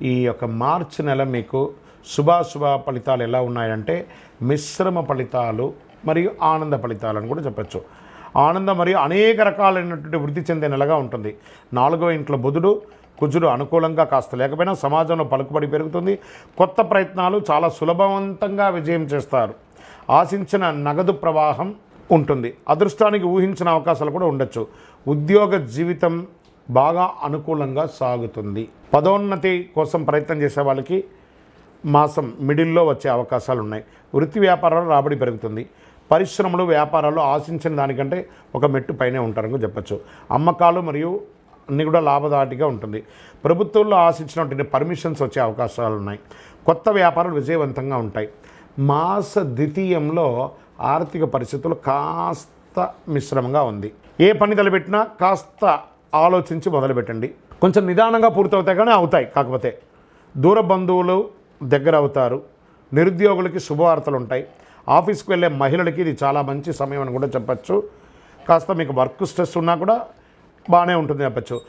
ఈ యొక్క మార్చి నెల మీకు శుభాశుభ ఫలితాలు ఎలా ఉన్నాయంటే మిశ్రమ ఫలితాలు మరియు ఆనంద ఫలితాలను కూడా చెప్పచ్చు. ఆనందం మరియు అనేక రకాలైనటువంటి వృద్ధి చెందే నెలగా ఉంటుంది. 4వ ఇంట్లో బుధుడు కుజుడు అనుకూలంగా కాస్త లేకపోయినా సమాజంలో పలుకుబడి పెరుగుతుంది. కొత్త ప్రయత్నాలు చాలా సులభవంతంగా విజయం చేస్తారు. ఆశించిన నగదు ప్రవాహం ఉంటుంది. అదృష్టానికి ఊహించిన అవకాశాలు కూడా ఉండొచ్చు. ఉద్యోగ జీవితం బాగా అనుకూలంగా సాగుతుంది. పదోన్నతి కోసం ప్రయత్నం చేసే వాళ్ళకి మాసం మిడిల్లో వచ్చే అవకాశాలు ఉన్నాయి. వృత్తి వ్యాపారాలు రాబడి పెరుగుతుంది. పరిశ్రమలు వ్యాపారాలు ఆశించిన దానికంటే ఒక మెట్టు పైనే ఉంటారని చెప్పచ్చు. అమ్మకాలు మరియు అన్నీ కూడా లాభదాటిగా ఉంటుంది. ప్రభుత్వంలో ఆశించినటువంటి పర్మిషన్స్ వచ్చే అవకాశాలు ఉన్నాయి. కొత్త వ్యాపారాలు విజయవంతంగా ఉంటాయి. మాస ద్వితీయంలో ఆర్థిక పరిస్థితులు కాస్త మిశ్రమంగా ఉంది. ఏ పని తలపెట్టినా కాస్త ఆలోచించి మొదలుపెట్టండి. కొంచెం నిదానంగా పూర్తవుతాయి కానీ అవుతాయి. కాకపోతే దూర బంధువులు దగ్గర అవుతారు. నిరుద్యోగులకి శుభవార్తలు ఉంటాయి. ఆఫీస్కి వెళ్ళే మహిళలకి ఇది చాలా మంచి సమయం అని కూడా చెప్పచ్చు. కాస్త మీకు వర్క్ స్ట్రెస్ ఉన్నా కూడా బాగానే ఉంటుంది చెప్పచ్చు.